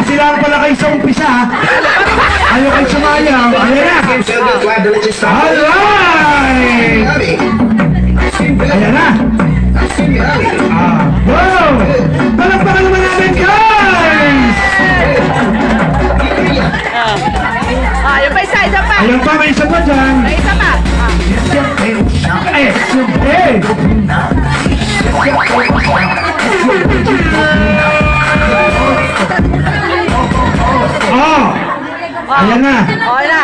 Sila pala kayo sa umpisa, ha? Ayaw kayo sumayaw. Ayan na. Alright! Ayan na. Wow! Palakpakan naman namin, guys! Yung pa isa pa. Ayan pa, may isa pa dyan. May isa pa. Oh! Ayan na. Okay na.